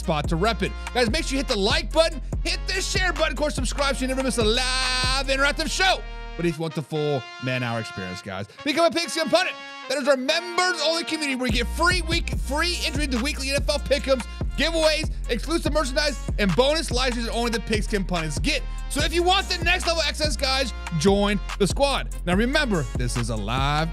spot to rep it. Guys, make sure you hit the like button, hit the share button, of course, subscribe so you never miss a live interactive show. But if you want the full man-hour experience, guys, become a Pigskin Pundit. That is our members-only community where you get free entry to weekly NFL pick'ems, giveaways, exclusive merchandise, and bonus live streams only the Pigskin Pundits get. So if you want the next level access, guys, join the squad. Now remember, this is a live,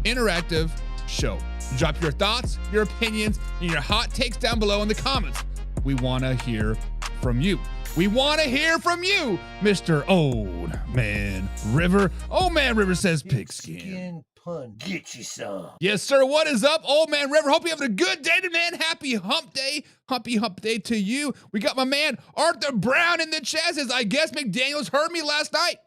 interactive show. Drop your thoughts, your opinions, and your hot takes down below in the comments. We want to hear from you. We want to hear from you, Mr. Old Man River. Old Man River says pigskin. Pun. Get you some. Yes, sir. What is up, Old Man River? Hope you're having a good day today, man. Happy hump day. Humpy hump day to you. We got my man Arthur Brown in the chat. Says, I guess McDaniels heard me last night.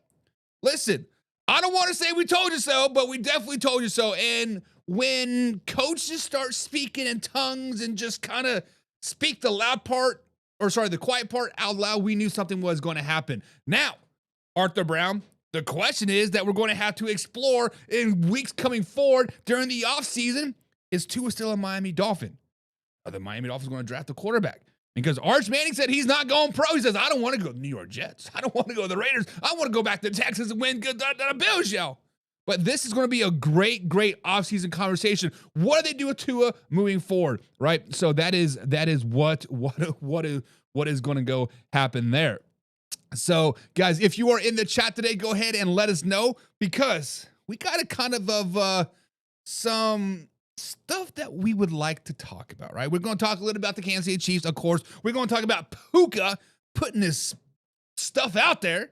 Listen, I don't want to say we told you so, but we definitely told you so. And when coaches start speaking in tongues and just kind of speak the the quiet part out loud, we knew something was going to happen. Now, Arthur Brown, the question is that we're going to have to explore in weeks coming forward during the offseason. Is Tua still a Miami Dolphin? Are the Miami Dolphins going to draft a quarterback? Because Arch Manning said he's not going pro. He says, I don't want to go to the New York Jets. I don't want to go to the Raiders. I want to go back to Texas and win good the Bills, yo. But this is going to be a great offseason conversation. What do they do with Tua moving forward, right? So that is what is going to go happen there. So, guys, if you are in the chat today, go ahead and let us know, because we got a kind of some stuff that we would like to talk about, right? We're going to talk a little about the Kansas City Chiefs, of course. We're going to talk about Puka putting his stuff out there.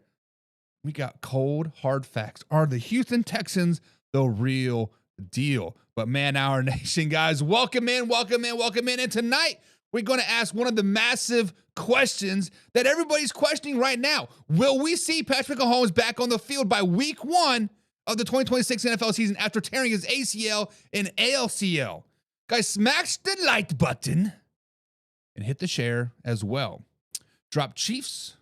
We got cold, hard facts. Are the Houston Texans the real deal? But man, our nation, guys, welcome in. And tonight, we're going to ask one of the massive questions that everybody's questioning right now. Will we see Patrick Mahomes back on the field by week 1 of the 2026 NFL season after tearing his ACL and ALCL? Guys, smash the like button and hit the share as well. Drop Chiefs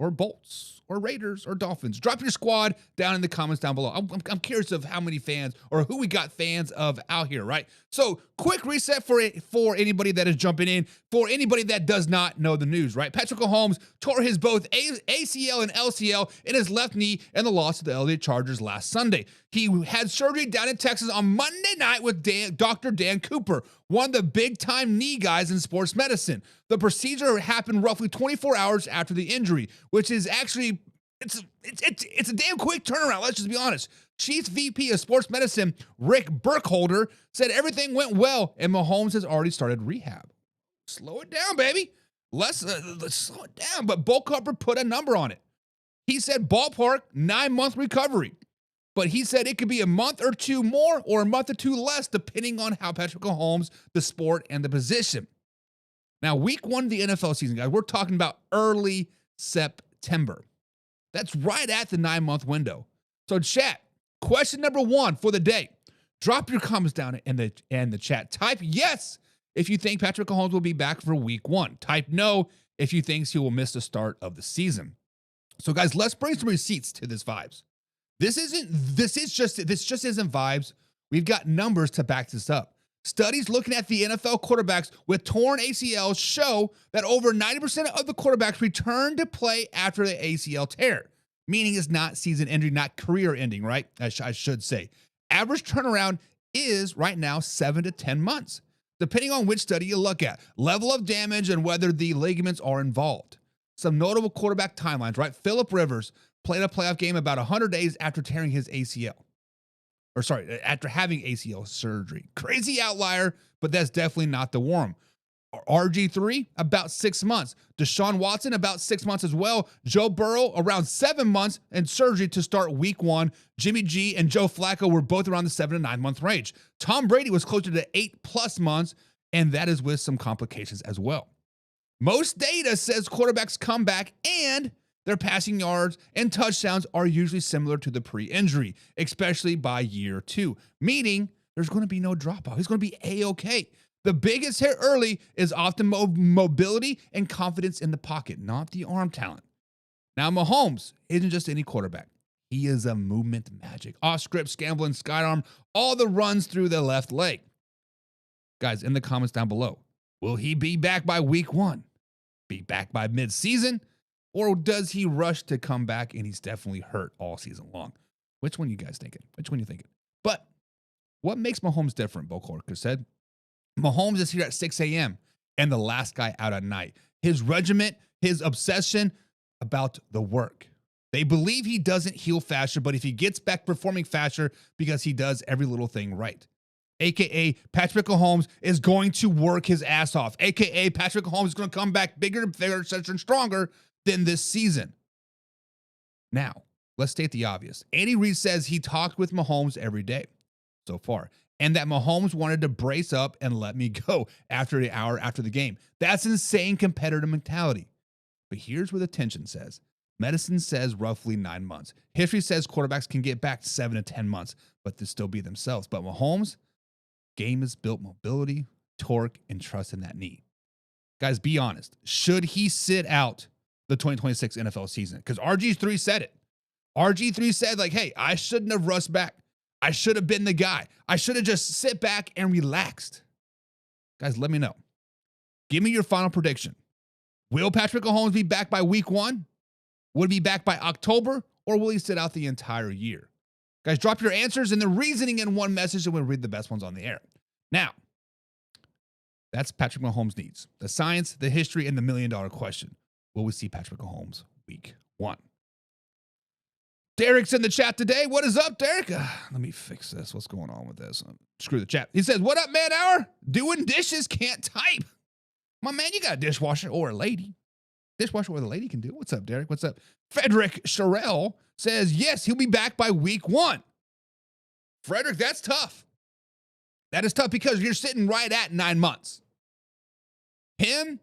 or Bolts or Raiders or Dolphins. Drop your squad down in the comments down below. I'm curious of how many fans or who we got fans of out here, right? So quick reset for anybody that is jumping in, for anybody that does not know the news, right? Patrick Mahomes tore his both ACL and LCL in his left knee in the loss to the LA Chargers last Sunday. He had surgery down in Texas on Monday night with Dr. Dan Cooper, one of the big-time knee guys in sports medicine. The procedure happened roughly 24 hours after the injury, which is actually, it's a damn quick turnaround, let's just be honest. Chiefs VP of Sports Medicine, Rick Burkholder, said everything went well and Mahomes has already started rehab. Slow it down, baby. Let's slow it down. But Burkholder put a number on it. He said ballpark, 9-month recovery. But he said it could be a month or two more or a month or two less, depending on how Patrick Mahomes, the sport, and the position. Now, week 1 of the NFL season, guys, we're talking about early September. That's right at the 9-month window. So, chat, question number 1 for the day. Drop your comments down in the chat. Type yes if you think Patrick Mahomes will be back for week 1. Type no if you think he will miss the start of the season. So, guys, let's bring some receipts to this vibes. This just isn't vibes. We've got numbers to back this up. Studies looking at the NFL quarterbacks with torn ACLs show that over 90% of the quarterbacks return to play after the ACL tear, meaning it's not season ending, not career ending, right? I should say. Average turnaround is right now 7 to 10 months, depending on which study you look at, level of damage, and whether the ligaments are involved. Some notable quarterback timelines, right? Phillip Rivers played a playoff game about 100 days after tearing his ACL. After having ACL surgery. Crazy outlier, but that's definitely not the norm. RG3, about 6 months. Deshaun Watson, about 6 months as well. Joe Burrow, around 7 months and surgery to start week 1. Jimmy G and Joe Flacco were both around the 7 to 9 month range. Tom Brady was closer to 8+ months, and that is with some complications as well. Most data says quarterbacks come back and their passing yards and touchdowns are usually similar to the pre-injury, especially by year 2, meaning there's going to be no drop-off. He's going to be A-okay. The biggest hit early is often mobility and confidence in the pocket, not the arm talent. Now, Mahomes isn't just any quarterback. He is a movement magic. Off-script, scramble, and skyarm, all the runs through the left leg. Guys, in the comments down below, Will he be back by week 1? Be back by midseason? Or does he rush to come back and he's definitely hurt all season long? Which one you guys thinking? Which one you thinking? But what makes Mahomes different, Bo Corker said? Mahomes is here at 6 a.m. and the last guy out at night. His regiment, his obsession about the work. They believe he doesn't heal faster, but if he gets back performing faster because he does every little thing right. AKA Patrick Mahomes is going to work his ass off. AKA Patrick Mahomes is going to come back bigger and stronger than this season. Now, let's state the obvious. Andy Reid says he talked with Mahomes every day so far, and that Mahomes wanted to brace up and let me go after the hour after the game. That's insane competitive mentality. But here's where the tension says. Medicine says roughly 9 months. History says quarterbacks can get back 7 to 10 months, but to still be themselves. But Mahomes, game is built mobility, torque, and trust in that knee. Guys, be honest. Should he sit out the 2026 NFL season? Because RG3 said it. RG3 said, like, hey, I shouldn't have rushed back. I should have been the guy. I should have just sit back and relaxed. Guys, let me know. Give me your final prediction. Will Patrick Mahomes be back by week 1? Will he be back by October? Or will he sit out the entire year? Guys, drop your answers and the reasoning in one message and we'll read the best ones on the air. Now, that's Patrick Mahomes' needs. The science, the history, and the $1 million question. Will we see Patrick Mahomes week 1? Derek's in the chat today. What is up, Derek? Let me fix this. What's going on with this? Screw the chat. He says, what up, man hour? Doing dishes, can't type. My man, you got a dishwasher or a lady. Dishwasher or the lady can do. What's up, Derek? What's up? Frederick Sherrill says, yes, he'll be back by week 1. Frederick, that's tough. That is tough because you're sitting right at 9 months. Him,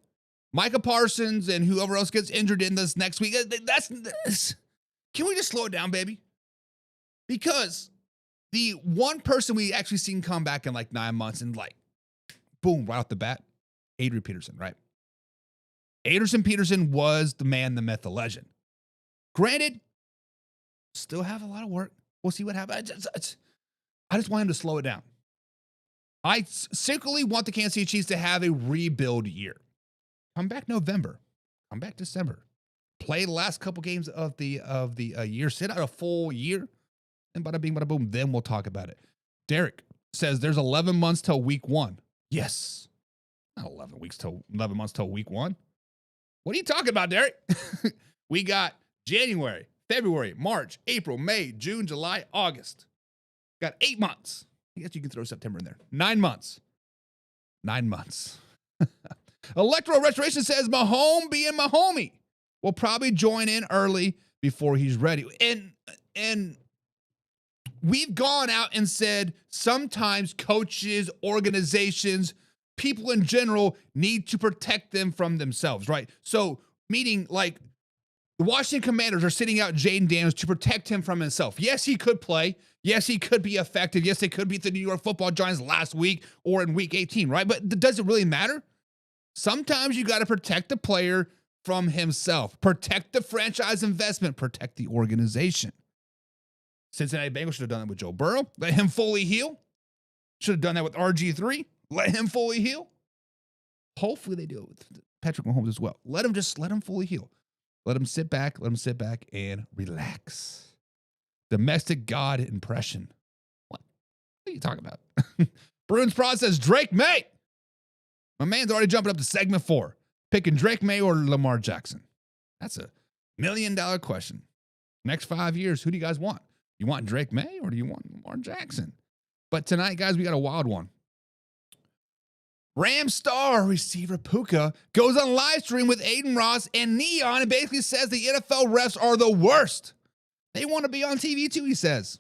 Micah Parsons, and whoever else gets injured in this next week. Can we just slow it down, baby? Because the one person we actually seen come back in like 9 months and like, boom, right off the bat, Adrian Peterson, right? Anderson Peterson was the man, the myth, the legend. Granted, still have a lot of work. We'll see what happens. I just want him to slow it down. I secretly want the Kansas City Chiefs to have a rebuild year. Come back November. Come back December. Play the last couple games of the year. Sit out a full year. And bada bing, bada boom. Then we'll talk about it. Derek says there's 11 months till week 1. Yes. Not 11 months till week 1. What are you talking about, Derek? We got January, February, March, April, May, June, July, August. Got 8 months. I guess you can throw September in there. 9 months. 9 months. Electoral Restoration says Mahomes being Mahomie will probably join in early before he's ready. And we've gone out and said sometimes coaches, organizations, people in general need to protect them from themselves, right? So, meaning like the Washington Commanders are sitting out Jaden Daniels to protect him from himself. Yes, he could play. Yes, he could be effective. Yes, they could beat the New York Football Giants last week or in week 18, right? But does it really matter? Sometimes you got to protect the player from himself. Protect the franchise investment. Protect the organization. Cincinnati Bengals should have done that with Joe Burrow. Let him fully heal. Should have done that with RG3. Let him fully heal. Hopefully they do it with Patrick Mahomes as well. Let him fully heal. Let him sit back and relax. Domestic God impression. What are you talking about? Bruins process, Drake Maye. My man's already jumping up to segment 4. Picking Drake Maye or Lamar Jackson. That's a $1 million question. Next 5 years, who do you guys want? You want Drake Maye or do you want Lamar Jackson? But tonight, guys, we got a wild one. Ram star receiver Puka goes on live stream with Aiden Ross and Neon and basically says the NFL refs are the worst. They want to be on TV too, he says.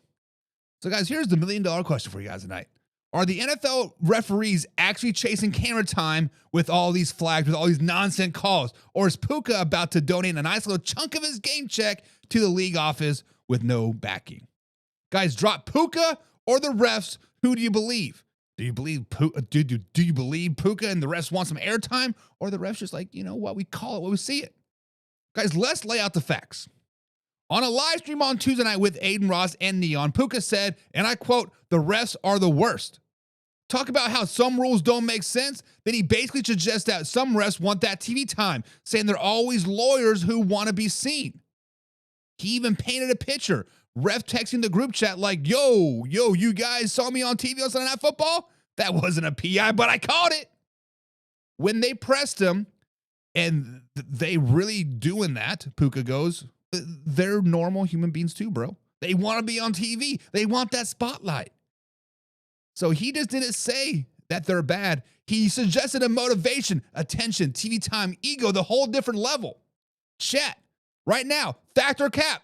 So, guys, here's the $1 million question for you guys tonight. Are the NFL referees actually chasing camera time with all these flags, with all these nonsense calls? Or is Puka about to donate a nice little chunk of his game check to the league office with no backing? Guys, drop Puka or the refs. Who do you believe? Do you believe do you believe Puka and the refs want some airtime? Or the refs just like, you know what, we call it when we see it? Guys, let's lay out the facts. On a live stream on Tuesday night with Aiden Ross and Neon, Puka said, and I quote, the refs are the worst. Talk about how some rules don't make sense. Then he basically suggests that some refs want that TV time, saying they're always lawyers who want to be seen. He even painted a picture. Ref texting the group chat like, yo, you guys saw me on TV on Sunday Night Football? That wasn't a PI, but I caught it. When they pressed him, and they really doing that, Puka goes, they're normal human beings too, bro. They want to be on TV. They want that spotlight. So he just didn't say that they're bad. He suggested a motivation, attention, TV time, ego, the whole different level. Chat, right now, fact or cap.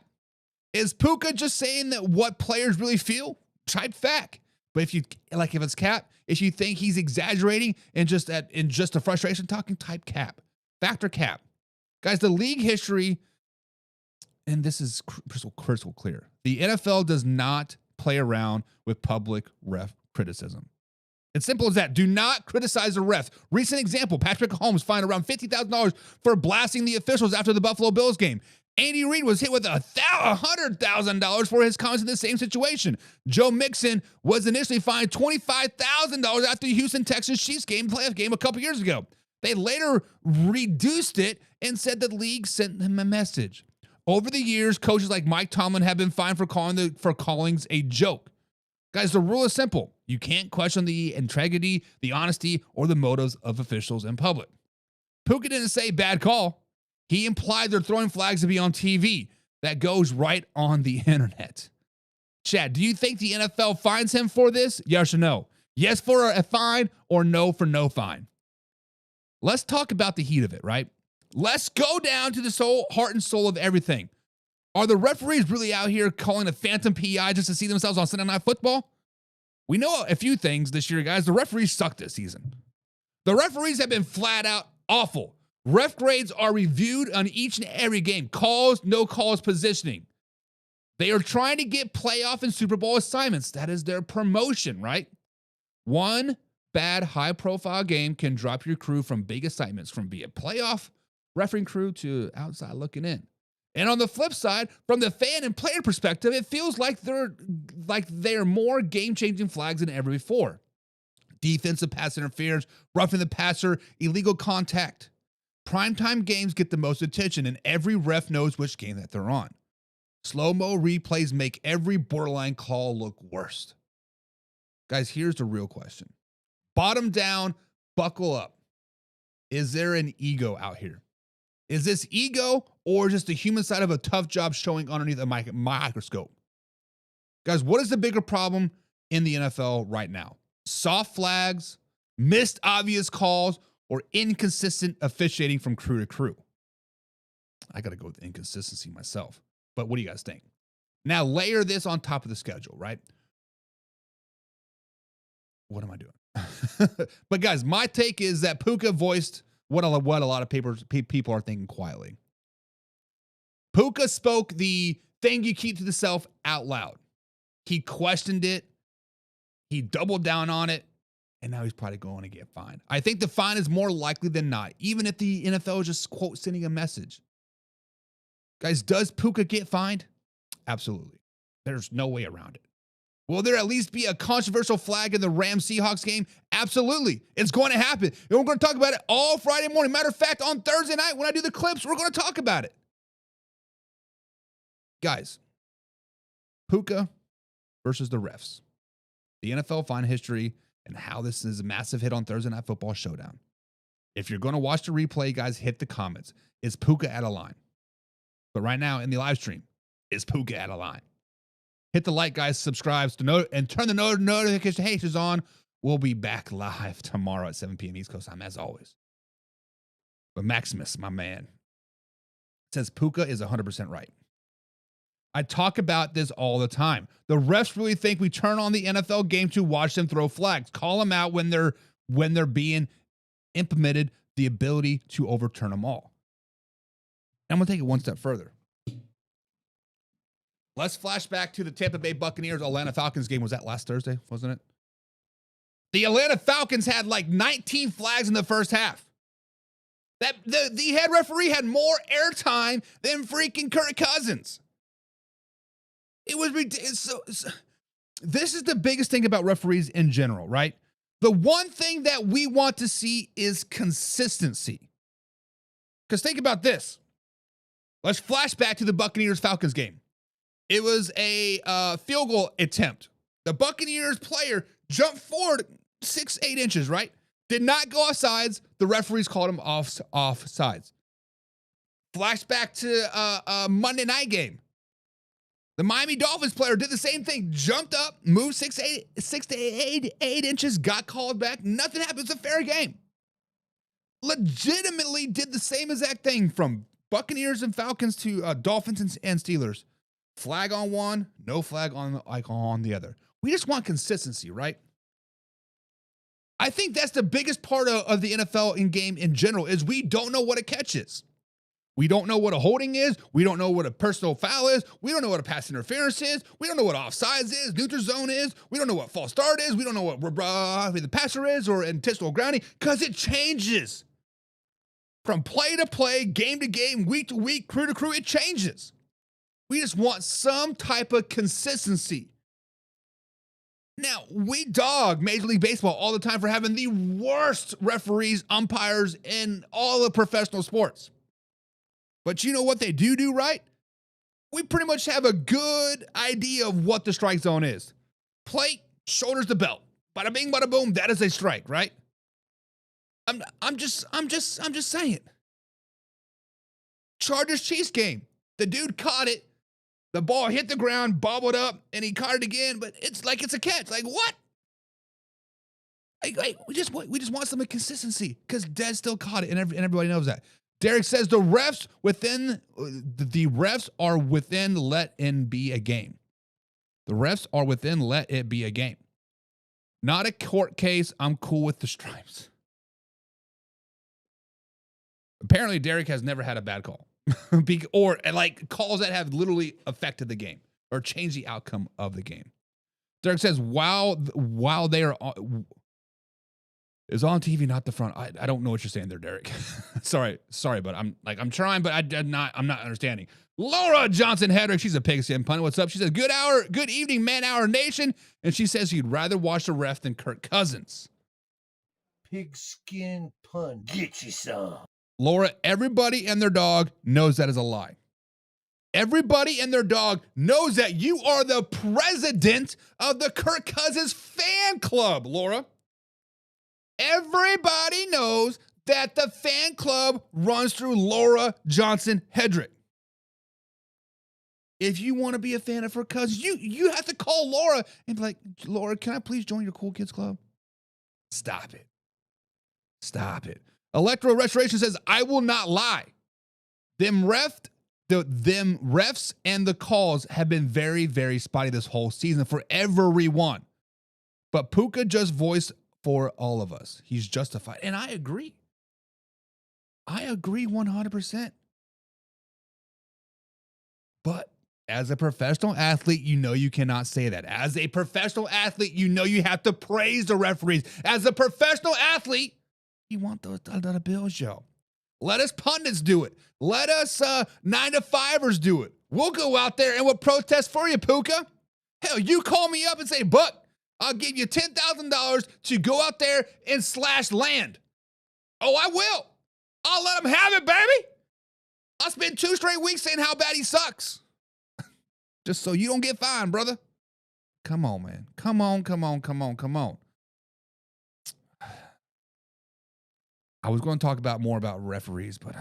Is Puka just saying that what players really feel? Type fact. But if it's cap, if you think he's exaggerating and just a frustration talking, type cap. Fact or cap. Guys, the league history, and this is crystal clear. The NFL does not play around with public ref criticism. It's simple as that. Do not criticize the ref. Recent example, Patrick Mahomes fined around $50,000 for blasting the officials after the Buffalo Bills game. Andy Reid was hit with $100,000 for his comments in the same situation. Joe Mixon was initially fined $25,000 after the Houston Texans Chiefs playoff game a couple years ago. They later reduced it and said the league sent them a message. Over the years, coaches like Mike Tomlin have been fined for callings a joke. Guys, the rule is simple. You can't question the integrity, the honesty, or the motives of officials in public. Puka didn't say bad call. He implied they're throwing flags to be on TV. That goes right on the internet. Chad, do you think the NFL fines him for this? Yes or no? Yes for a fine or no for no fine? Let's talk about the heat of it, right? Let's go down to the heart and soul of everything. Are the referees really out here calling a phantom PI just to see themselves on Sunday Night Football? We know a few things this year, guys. The referees suck this season. The referees have been flat out awful. Ref grades are reviewed on each and every game. Calls, no calls, positioning. They are trying to get playoff and Super Bowl assignments. That is their promotion, right? One bad high-profile game can drop your crew from big assignments, from being playoff refereeing crew to outside looking in. And on the flip side, from the fan and player perspective, it feels like they're more game-changing flags than ever before. Defensive pass interference, roughing the passer, illegal contact. Primetime games get the most attention, and every ref knows which game that they're on. Slow-mo replays make every borderline call look worse. Guys, here's the real question. Bottom down, buckle up. Is there an ego out here? Is this ego or just the human side of a tough job showing underneath a microscope? Guys, what is the bigger problem in the NFL right now? Soft flags, missed obvious calls, or inconsistent officiating from crew to crew? I got to go with inconsistency myself. But what do you guys think? Now, layer this on top of the schedule, right? What am I doing? But guys, my take is that Puka voiced what a lot of people are thinking quietly. Puka spoke the thing you keep to yourself out loud. He questioned it. He doubled down on it. And now he's probably going to get fined. I think the fine is more likely than not, even if the NFL is just, quote, sending a message. Guys, does Puka get fined? Absolutely. There's no way around it. Will there at least be a controversial flag in the Rams-Seahawks game? Absolutely. It's going to happen. And we're going to talk about it all Friday morning. Matter of fact, on Thursday night, when I do the clips, we're going to talk about it. Guys, Puka versus the refs. The NFL fine history and how this is a massive hit on Thursday Night Football Showdown. If you're going to watch the replay, guys, hit the comments. Is Puka out of line? But right now in the live stream, is Puka out of line? Hit the like, guys, subscribe, and turn the notifications on. We'll be back live tomorrow at 7 p.m. East Coast time, as always. But Maximus, my man, says Puka is 100% right. I talk about this all the time. The refs really think we turn on the NFL game to watch them throw flags. Call them out when they're being implemented, the ability to overturn them all. I'm going to take it one step further. Let's flash back to the Tampa Bay Buccaneers Atlanta Falcons game. Was that last Thursday, wasn't it? The Atlanta Falcons had like 19 flags in the first half. The head referee had more airtime than freaking Kirk Cousins. It was ridiculous. This is the biggest thing about referees in general, right? The one thing that we want to see is consistency. Because think about this. Let's flash back to the Buccaneers-Falcons game. It was a field goal attempt. The Buccaneers player jumped forward 6-8 inches, right? Did not go offsides. The referees called him offsides. Flash back to a Monday night game. The Miami Dolphins player did the same thing. Jumped up, moved 6 to 8 inches, got called back. Nothing happened. It's a fair game. Legitimately did the same exact thing from Buccaneers and Falcons to Dolphins and Steelers. Flag on one, no flag on the other. We just want consistency, right? I think that's the biggest part of the NFL in game in general is we don't know what a catch is. We don't know what a holding is. We don't know what a personal foul is. We don't know what a pass interference is. We don't know what offsides is, neutral zone is. We don't know what false start is. We don't know what the passer is or intentional grounding because it changes. From play to play, game to game, week to week, crew to crew, it changes. We just want some type of consistency. Now, we dog Major League Baseball all the time for having the worst referees, umpires in all of professional sports. But you know what they do right? We pretty much have a good idea of what the strike zone is. Plate, shoulders to belt. Bada bing, bada boom, that is a strike, right? I'm just saying. Chargers Chiefs game. The dude caught it. The ball hit the ground, bobbled up, and he caught it again, but it's like it's a catch. Like, what? We just want some consistency because Dez still caught it, and everybody knows that. Derek says the refs are within let in be a game. The refs are within let it be a game. Not a court case. I'm cool with the stripes. Apparently, Derek has never had a bad call. Or like calls that have literally affected the game or changed the outcome of the game. Derek says, while they are is on TV, not the front. I don't know what you're saying there, Derek. sorry, but I'm trying, but I'm not understanding. Laura Johnson Hedrick, she's a pigskin pun. What's up? She says, good evening, Man Hour Nation. And she says she'd rather watch the ref than Kirk Cousins. Pigskin pun. Get you some. Laura, everybody and their dog knows that is a lie. Everybody and their dog knows that you are the president of the Kirk Cousins fan club, Laura. Everybody knows that the fan club runs through Laura Johnson Hedrick. If you want to be a fan of her Cousins, you have to call Laura and be like, Laura, can I please join your cool kids club? Stop it. Electro Restoration says, I will not lie. Them refs and the calls have been very, very spotty this whole season for everyone. But Puka just voiced for all of us. He's justified. And I agree. 100%. But as a professional athlete, you know you cannot say that. As a professional athlete, you know you have to praise the referees. As a professional athlete, you want those dollar bills, yo. Let us pundits do it. Let us 9-to-5ers do it. We'll go out there and we'll protest for you, Puka. Hell, you call me up and say, Buck, I'll give you $10,000 to go out there and slash land. Oh, I will. I'll let him have it, baby. I'll spend 2 straight weeks saying how bad he sucks. Just so you don't get fined, brother. Come on, man. Come on. I was going to talk more about referees, but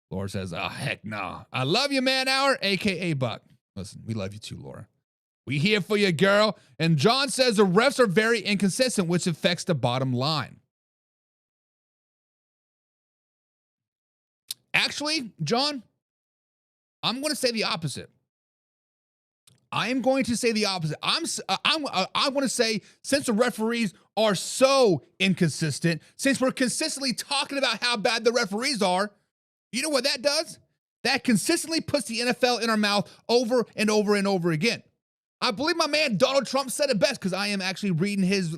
Laura says, oh, heck no. I love you, Man Hour, a.k.a. Buck. Listen, we love you too, Laura. We here for you, girl. And John says the refs are very inconsistent, which affects the bottom line. Actually, John, I'm going to say the opposite. I am going to say the opposite. I want to say, since the referees are so inconsistent, since we're consistently talking about how bad the referees are, you know what that does? That consistently puts the NFL in our mouth over and over and over again. I believe my man Donald Trump said it best because I am actually reading his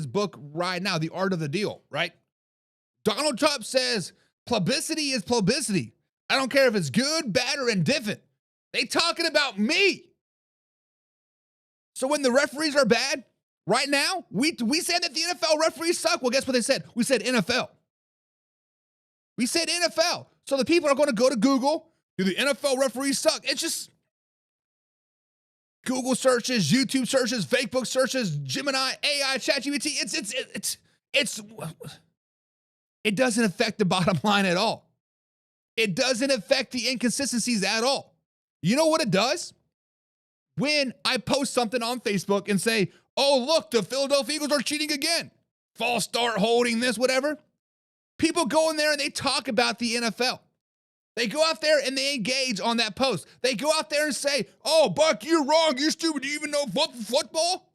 book right now, The Art of the Deal, right? Donald Trump says, publicity is publicity. I don't care if it's good, bad, or indifferent. They talking about me. So when the referees are bad, right now, we said that the NFL referees suck. Well, guess what they said? We said NFL. We said NFL. So the people are going to go to Google. Do the NFL referees suck? It's just Google searches, YouTube searches, Facebook searches, Gemini, AI, ChatGPT. It doesn't affect the bottom line at all. It doesn't affect the inconsistencies at all. You know what it does? When I post something on Facebook and say, oh, look, the Philadelphia Eagles are cheating again. False start holding this, whatever. People go in there and they talk about the NFL. They go out there and they engage on that post. They go out there and say, oh, Buck, you're wrong. You're stupid. Do you even know football?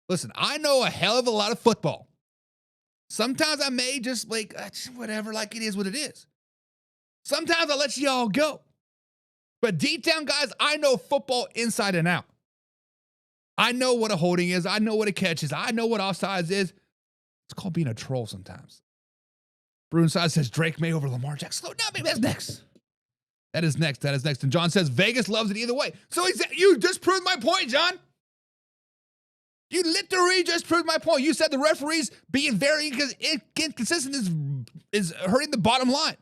Listen, I know a hell of a lot of football. Sometimes I may just whatever, like it is what it is. Sometimes I let y'all go. But deep down, guys, I know football inside and out. I know what a holding is. I know what a catch is. I know what offsides is. It's called being a troll sometimes. Brunenside says Drake Maye over Lamar Jackson. Slow down, baby. That's next. That is next. And John says Vegas loves it either way. So you just proved my point, John. You literally just proved my point. You said the referees being very inconsistent is hurting the bottom line.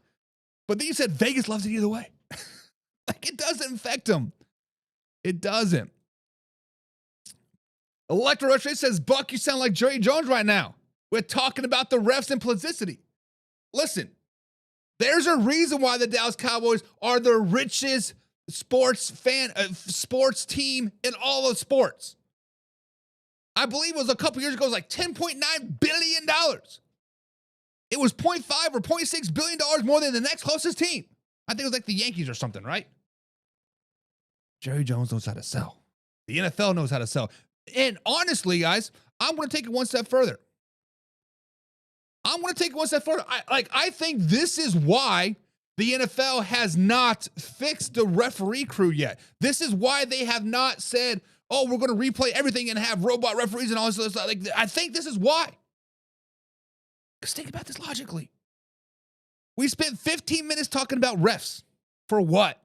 But then you said Vegas loves it either way. Like, it doesn't affect them. It doesn't. Electro Retro says, Buck, you sound like Jerry Jones right now. We're talking about the refs and publicity. Listen, there's a reason why the Dallas Cowboys are the richest sports team in all of sports. I believe it was a couple years ago, it was like $10.9 billion. It was $0.5 or $0.6 billion more than the next closest team. I think it was like the Yankees or something, right? Jerry Jones knows how to sell. The NFL knows how to sell. And honestly, guys, I'm going to take it one step further. I think this is why the NFL has not fixed the referee crew yet. This is why they have not said, oh, we're going to replay everything and have robot referees and all this other stuff. Like, I think this is why. Because think about this logically. We spent 15 minutes talking about refs. For what?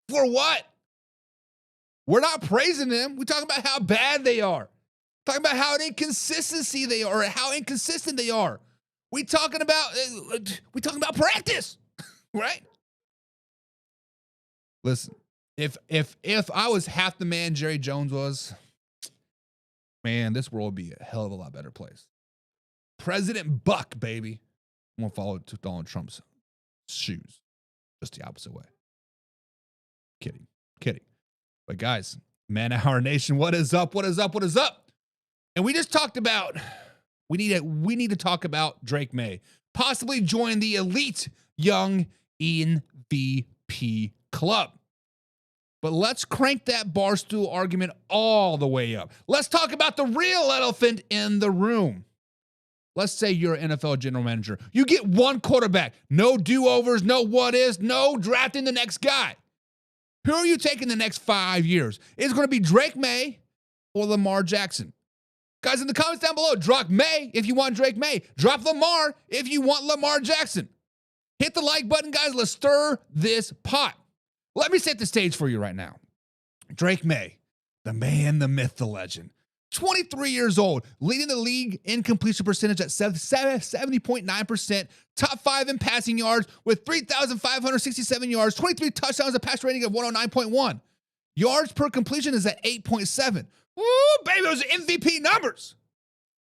For what? We're not praising them. We're talking about how bad they are. Talking about how inconsistent they are, or how inconsistent they are. We talking about practice, right? Listen, if I was half the man Jerry Jones was, man, this world would be a hell of a lot better place. President Buck, baby. I'm gonna follow Donald Trump's shoes, just the opposite way. Kidding. But guys, Man Hour Nation, what is up? And we just talked about, we need to talk about Drake Maye possibly join the elite young MVP club. But let's crank that barstool argument all the way up. Let's talk about the real elephant in the room. Let's say you're an NFL general manager. You get one quarterback. No do-overs, no what-ifs, no drafting the next guy. Who are you taking the next 5 years? Is it going to be Drake Maye or Lamar Jackson? Guys, in the comments down below, drop Maye if you want Drake Maye. Drop Lamar if you want Lamar Jackson. Hit the like button, guys. Let's stir this pot. Let me set the stage for you right now. Drake Maye, the man, the myth, the legend. 23 years old, leading the league in completion percentage at 70.9%, top 5 in passing yards with 3,567 yards, 23 touchdowns, a passer rating of 109.1. Yards per completion is at 8.7. Woo, baby, those are MVP numbers.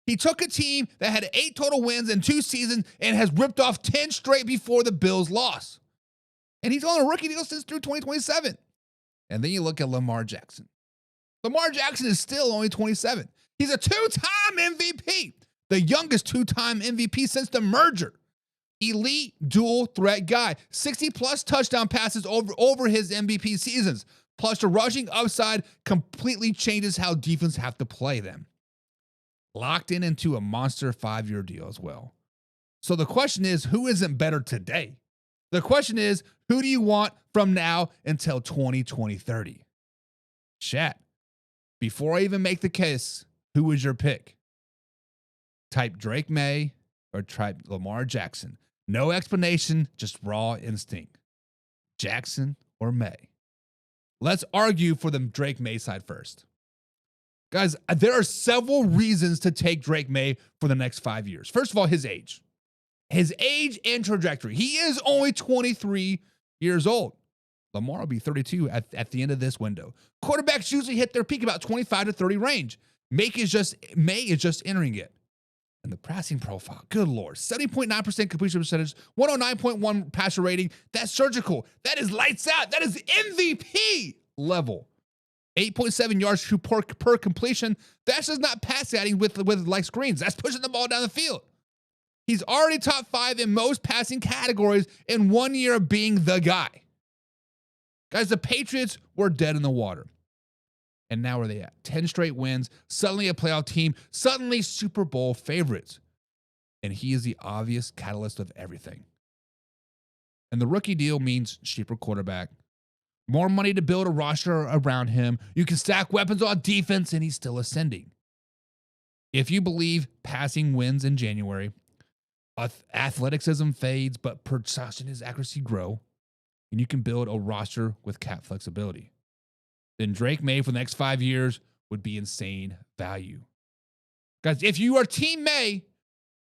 He took a team that had 8 total wins in 2 seasons and has ripped off 10 straight before the Bills' loss. And he's on a rookie deal since through 2027. And then you look at Lamar Jackson. Lamar Jackson is still only 27. He's a 2-time MVP, the youngest 2-time MVP since the merger. Elite dual threat guy, 60-plus touchdown passes over his MVP seasons. Plus, the rushing upside completely changes how defense have to play them. Locked into a monster 5-year deal as well. So the question is, who isn't better today? The question is, who do you want from now until 2020-30? Chat. Before I even make the case, who is your pick? Type Drake Maye or type Lamar Jackson. No explanation, just raw instinct. Jackson or Maye? Let's argue for the Drake Maye side first. Guys, there are several reasons to take Drake Maye for the next 5 years. First of all, his age. His age and trajectory. He is only 23 years old. Lamar will be 32 at the end of this window. Quarterbacks usually hit their peak about 25 to 30 range. Maye is just entering it. And the passing profile, good Lord, 70.9% completion percentage, 109.1 passer rating. That's surgical. That is lights out. That is MVP level. 8.7 yards per completion. That's just not pass adding with like screens. That's pushing the ball down the field. He's already top 5 in most passing categories in 1 year of being the guy. Guys, the Patriots were dead in the water. And now where are they at? 10 straight wins, suddenly a playoff team, suddenly Super Bowl favorites. And he is the obvious catalyst of everything. And the rookie deal means cheaper quarterback, more money to build a roster around him. You can stack weapons on defense, and he's still ascending. If you believe passing wins in January, athleticism fades, but precision and accuracy grow, and you can build a roster with cap flexibility, then Drake Maye for the next 5 years would be insane value. Guys, if you are Team Maye,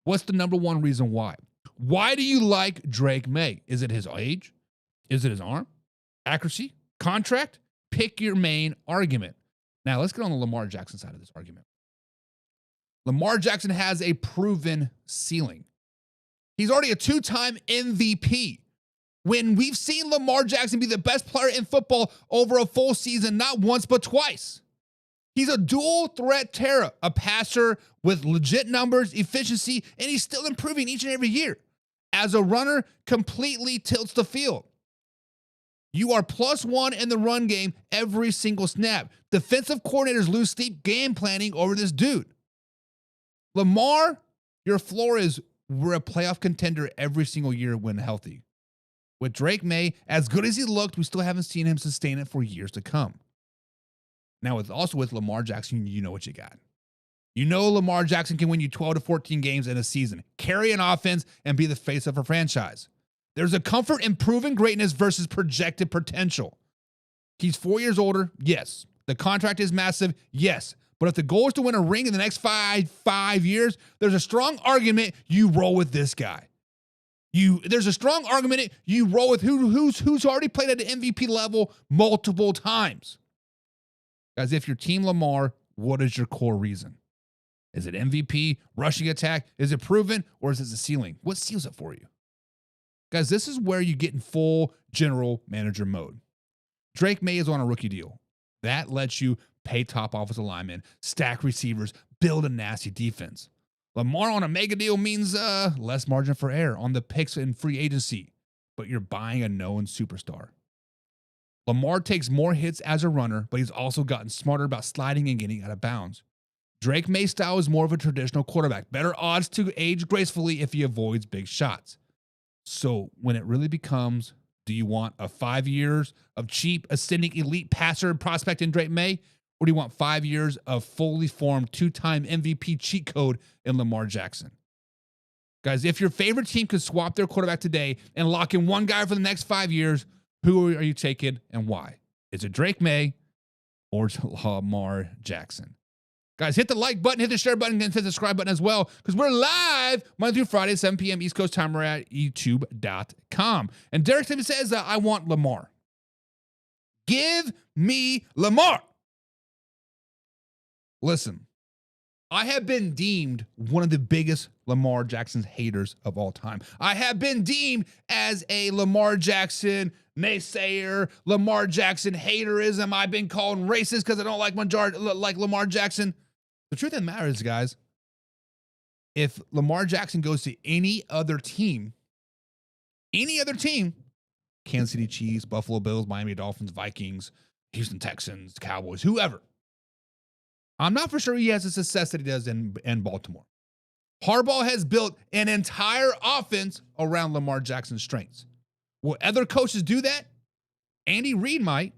what's the number one reason why? Why do you like Drake Maye? Is it his age? Is it his arm? Accuracy? Contract? Pick your main argument. Now, let's get on the Lamar Jackson side of this argument. Lamar Jackson has a proven ceiling. He's already a 2-time MVP. When we've seen Lamar Jackson be the best player in football over a full season, not once, but twice. He's a dual threat terror, a passer with legit numbers, efficiency, and he's still improving each and every year. As a runner, completely tilts the field. You are +1 in the run game every single snap. Defensive coordinators lose sleep game planning over this dude. Lamar, your floor is we're a playoff contender every single year when healthy. With Drake Maye, as good as he looked, we still haven't seen him sustain it for years to come. Now, with Lamar Jackson, you know what you got. You know Lamar Jackson can win you 12 to 14 games in a season, carry an offense, and be the face of a franchise. There's a comfort in proven greatness versus projected potential. He's 4 years older, yes. The contract is massive, yes. But if the goal is to win a ring in the next five years, there's a strong argument you roll with this guy. There's a strong argument you roll with who's already played at the MVP level multiple times. Guys, if you're Team Lamar, what is your core reason? Is it MVP, rushing attack? Is it proven, or is it the ceiling? What seals it for you? Guys, this is where you get in full general manager mode. Drake Maye is on a rookie deal. That lets you pay top offensive linemen, stack receivers, build a nasty defense. Lamar on a mega deal means less margin for error on the picks and free agency, but you're buying a known superstar. Lamar takes more hits as a runner, but he's also gotten smarter about sliding and getting out of bounds. Drake Maye's style is more of a traditional quarterback. Better odds to age gracefully if he avoids big shots. So when it really becomes, do you want a 5 years of cheap, ascending elite passer prospect in Drake Maye? Or do you want 5 years of fully formed 2-time MVP cheat code in Lamar Jackson? Guys, if your favorite team could swap their quarterback today and lock in one guy for the next 5 years, who are you taking and why? Is it Drake Maye or is it Lamar Jackson? Guys, hit the like button, hit the share button, and hit the subscribe button as well, because we're live Monday through Friday, 7 p.m. East Coast time. We're at youtube.com. And Derek Timmons says, I want Lamar. Give me Lamar. Listen, I have been deemed one of the biggest Lamar Jackson haters of all time. I have been deemed as a Lamar Jackson naysayer, Lamar Jackson haterism. I've been called racist because I don't like Lamar Jackson. The truth of the matter is, guys, if Lamar Jackson goes to any other team, Kansas City Chiefs, Buffalo Bills, Miami Dolphins, Vikings, Houston Texans, Cowboys, whoever, I'm not for sure he has the success that he does in Baltimore. Harbaugh has built an entire offense around Lamar Jackson's strengths. Will other coaches do that? Andy Reid might.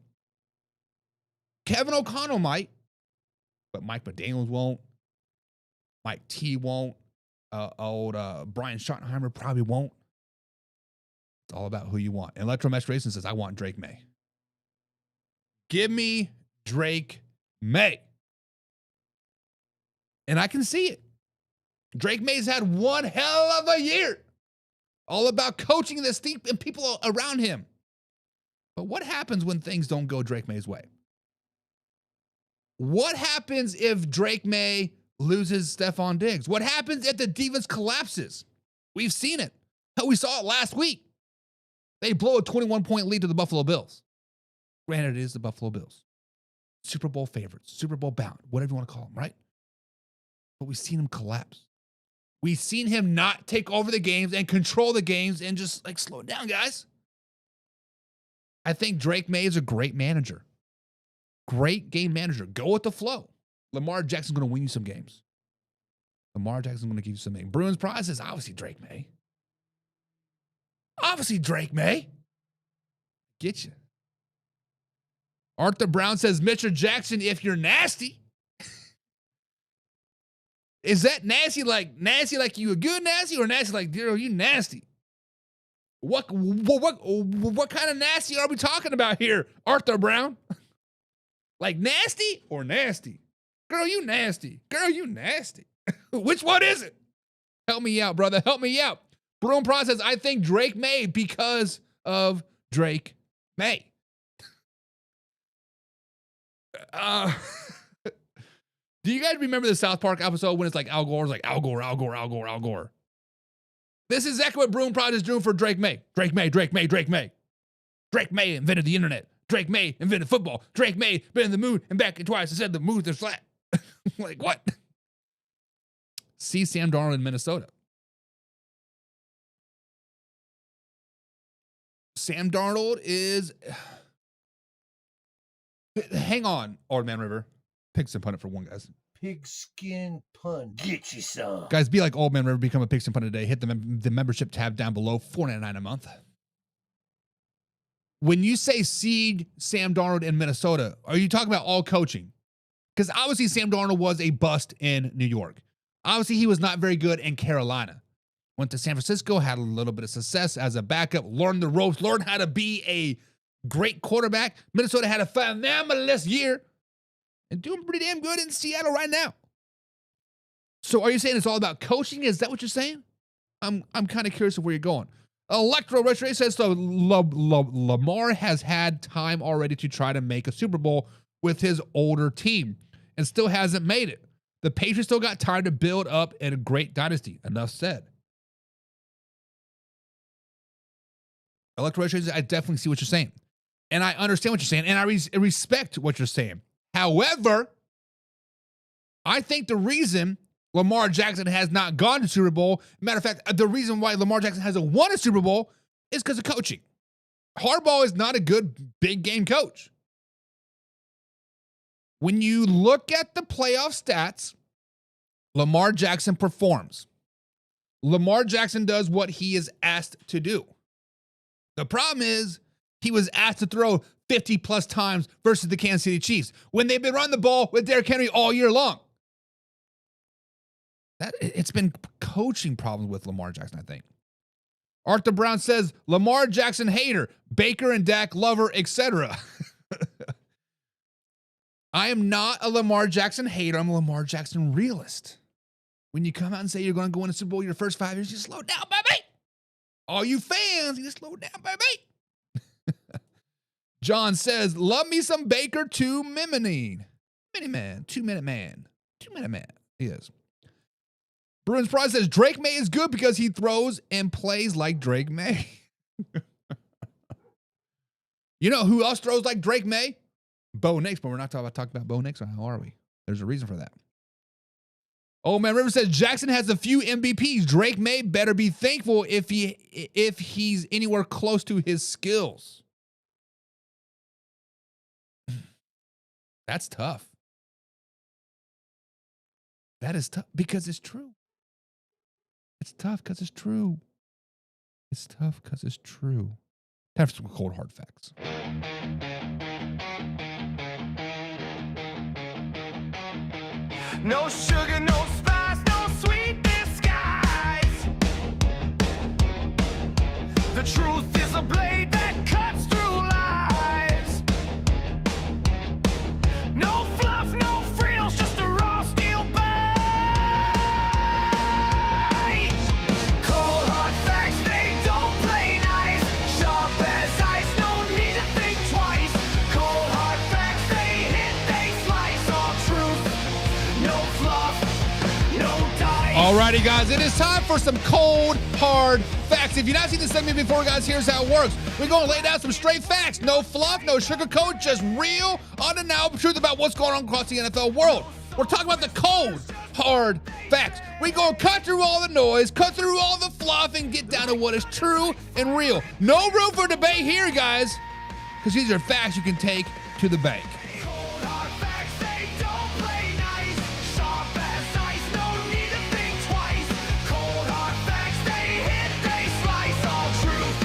Kevin O'Connell might. But Mike McDaniels won't. Mike T won't. Brian Schottenheimer probably won't. It's all about who you want. And Electromesh Racing says, I want Drake Maye. Give me Drake Maye. And I can see it. Drake May's had one hell of a year. All about coaching this team and people around him. But what happens when things don't go Drake May's way? What happens if Drake May loses Stephon Diggs? What happens if the defense collapses? We've seen it. Hell, we saw it last week. They blow a 21-point lead to the Buffalo Bills. Granted, it is the Buffalo Bills. Super Bowl favorites, Super Bowl bound, whatever you want to call them, right? But we've seen him collapse. We've seen him not take over the games and control the games and just like slow it down, guys. I think Drake May is a great manager. Great game manager. Go with the flow. Lamar Jackson's going to win you some games. Lamar Jackson's going to give you some games. Bruins Prize is obviously Drake May. Obviously Drake May. Get you. Arthur Brown says, Mr. Jackson, if you're nasty. Is that nasty like you a good nasty or nasty like, you nasty? What kind of nasty are we talking about here, Arthur Brown? Like nasty or nasty? Girl, you nasty. Girl, you nasty. Which one is it? Help me out, brother. Help me out. Broom Process, I think Drake May because of Drake May. Do you guys remember the South Park episode when it's like Al Gore's like Al Gore, Al Gore, Al Gore, Al Gore? This is exactly what Broom Prod is doing for Drake May. Drake May, Drake May, Drake May. Drake May invented the internet. Drake May invented football. Drake May been in the moon and back twice and said the moons are flat. Like what? See Sam Darnold in Minnesota. Sam Darnold is... Hang on, Old Man River. Pigskin Pundit for one, guys. Pigskin Pundit. Get you some. Guys, be like Old Man River. Become a Pigskin Pundit today. Hit the membership tab down below. $4.99 a month. When you say seed Sam Darnold in Minnesota, are you talking about all coaching? Because obviously Sam Darnold was a bust in New York. Obviously he was not very good in Carolina. Went to San Francisco, had a little bit of success as a backup, learned the ropes, learned how to be a great quarterback. Minnesota had a phenomenal year and doing pretty damn good in Seattle right now. So are you saying it's all about coaching? Is that what you're saying? I'm kind of curious of where you're going. Electro Retro says, so Lamar has had time already to try to make a Super Bowl with his older team and still hasn't made it. The Patriots still got time to build up a great dynasty. Enough said. Electro Retro says, I definitely see what you're saying. And I understand what you're saying. And I respect what you're saying. However, I think the reason Lamar Jackson has not gone to Super Bowl, matter of fact, the reason why Lamar Jackson hasn't won a Super Bowl is because of coaching. Harbaugh is not a good big game coach. When you look at the playoff stats, Lamar Jackson performs. Lamar Jackson does what he is asked to do. The problem is he was asked to throw 50 plus times versus the Kansas City Chiefs when they've been running the ball with Derrick Henry all year long. It's been coaching problems with Lamar Jackson, I think. Arthur Brown says, Lamar Jackson hater, Baker and Dak lover, etc. I am not a Lamar Jackson hater. I'm a Lamar Jackson realist. When you come out and say you're going to go in the Super Bowl your first 5 years, you slow down, baby. All you fans, you slow down, baby. John says, love me some Baker to Mimini. Mini-man, 2-minute man. 2-minute man. He is. Bruins Prize says, Drake May is good because he throws and plays like Drake May. You know who else throws like Drake May? Bo Nix, but we're not talking about Bo Nix. How are we? There's a reason for that. Old Man River says, Jackson has a few MVPs. Drake May better be thankful if he's anywhere close to his skills. That's tough. That is tough because it's true. It's tough because it's true. It's tough because it's true. Time for some cold hard facts. No sugar, no spice, no sweet disguise. The truth is a blade that cuts through lies. No fluff, no frills, just a raw steel buzz. Alrighty, guys, it is time for some cold, hard facts. If you've not seen this segment before, guys, here's how it works. We're going to lay down some straight facts. No fluff, no sugarcoat, just real, undeniable truth about what's going on across the NFL world. We're talking about the cold, hard facts. We're going to cut through all the noise, cut through all the fluff, and get down to what is true and real. No room for debate here, guys, because these are facts you can take to the bank. Cold hard facts, they don't play nice. Sharp as ice, no need to think twice. Cold hard facts, they hit, they slice. All truth,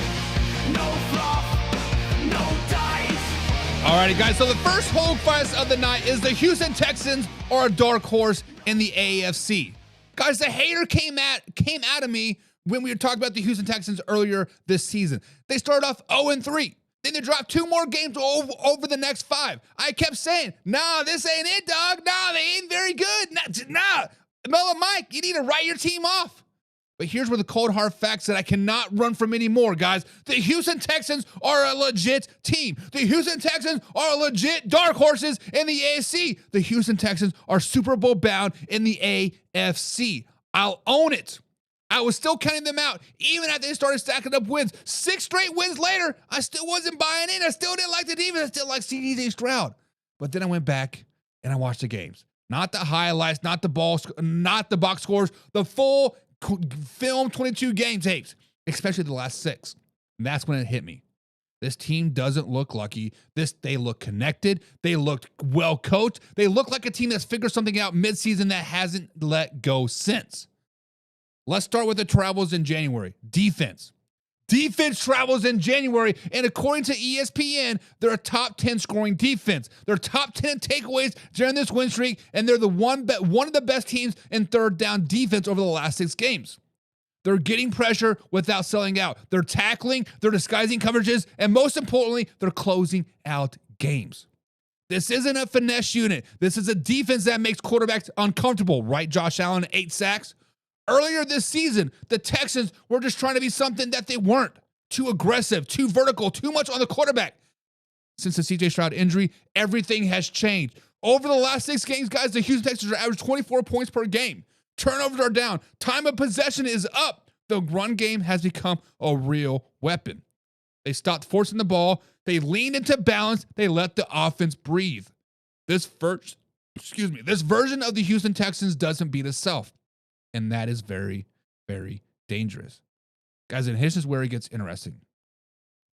no fluff, no dice. Alrighty, guys, so the first whole fight of the night is the Houston Texans are a dark horse in the AFC. Guys, the hater came out of me when we were talking about the Houston Texans earlier this season. They started off 0-3. Then they dropped 2 more games over the next 5. I kept saying, nah, this ain't it, dog. Nah, they ain't very good. Nah. Mel and Mike, you need to write your team off. But here's where the cold hard facts that I cannot run from anymore, guys. The Houston Texans are a legit team. The Houston Texans are legit dark horses in the AFC. The Houston Texans are Super Bowl bound in the AFC. I'll own it. I was still counting them out, even after they started stacking up wins. 6 straight wins later, I still wasn't buying in. I still didn't like the defense. I still like CJ Stroud. But then I went back and I watched the games. Not the highlights, not the box scores, the full film 22 game tapes, especially the last 6. And that's when it hit me. This team doesn't look lucky. They look connected. They looked well coached. They look like a team that's figured something out midseason that hasn't let go since. Let's start with the travels in January. Defense. Defense travels in January, and according to ESPN, they're a top 10 scoring defense. They're top 10 takeaways during this win streak, and they're one of the best teams in third down defense over the last 6 games. They're getting pressure without selling out. They're tackling, they're disguising coverages, and most importantly, they're closing out games. This isn't a finesse unit. This is a defense that makes quarterbacks uncomfortable, right? Josh Allen, 8 sacks. Earlier this season, the Texans were just trying to be something that they weren't. Too aggressive, too vertical, too much on the quarterback. Since the CJ Stroud injury, everything has changed. Over the last 6 games, guys, the Houston Texans are averaging 24 points per game. Turnovers are down. Time of possession is up. The run game has become a real weapon. They stopped forcing the ball. They leaned into balance. They let the offense breathe. This version of the Houston Texans doesn't beat itself. And that is very, very dangerous. Guys, and here's just where it gets interesting.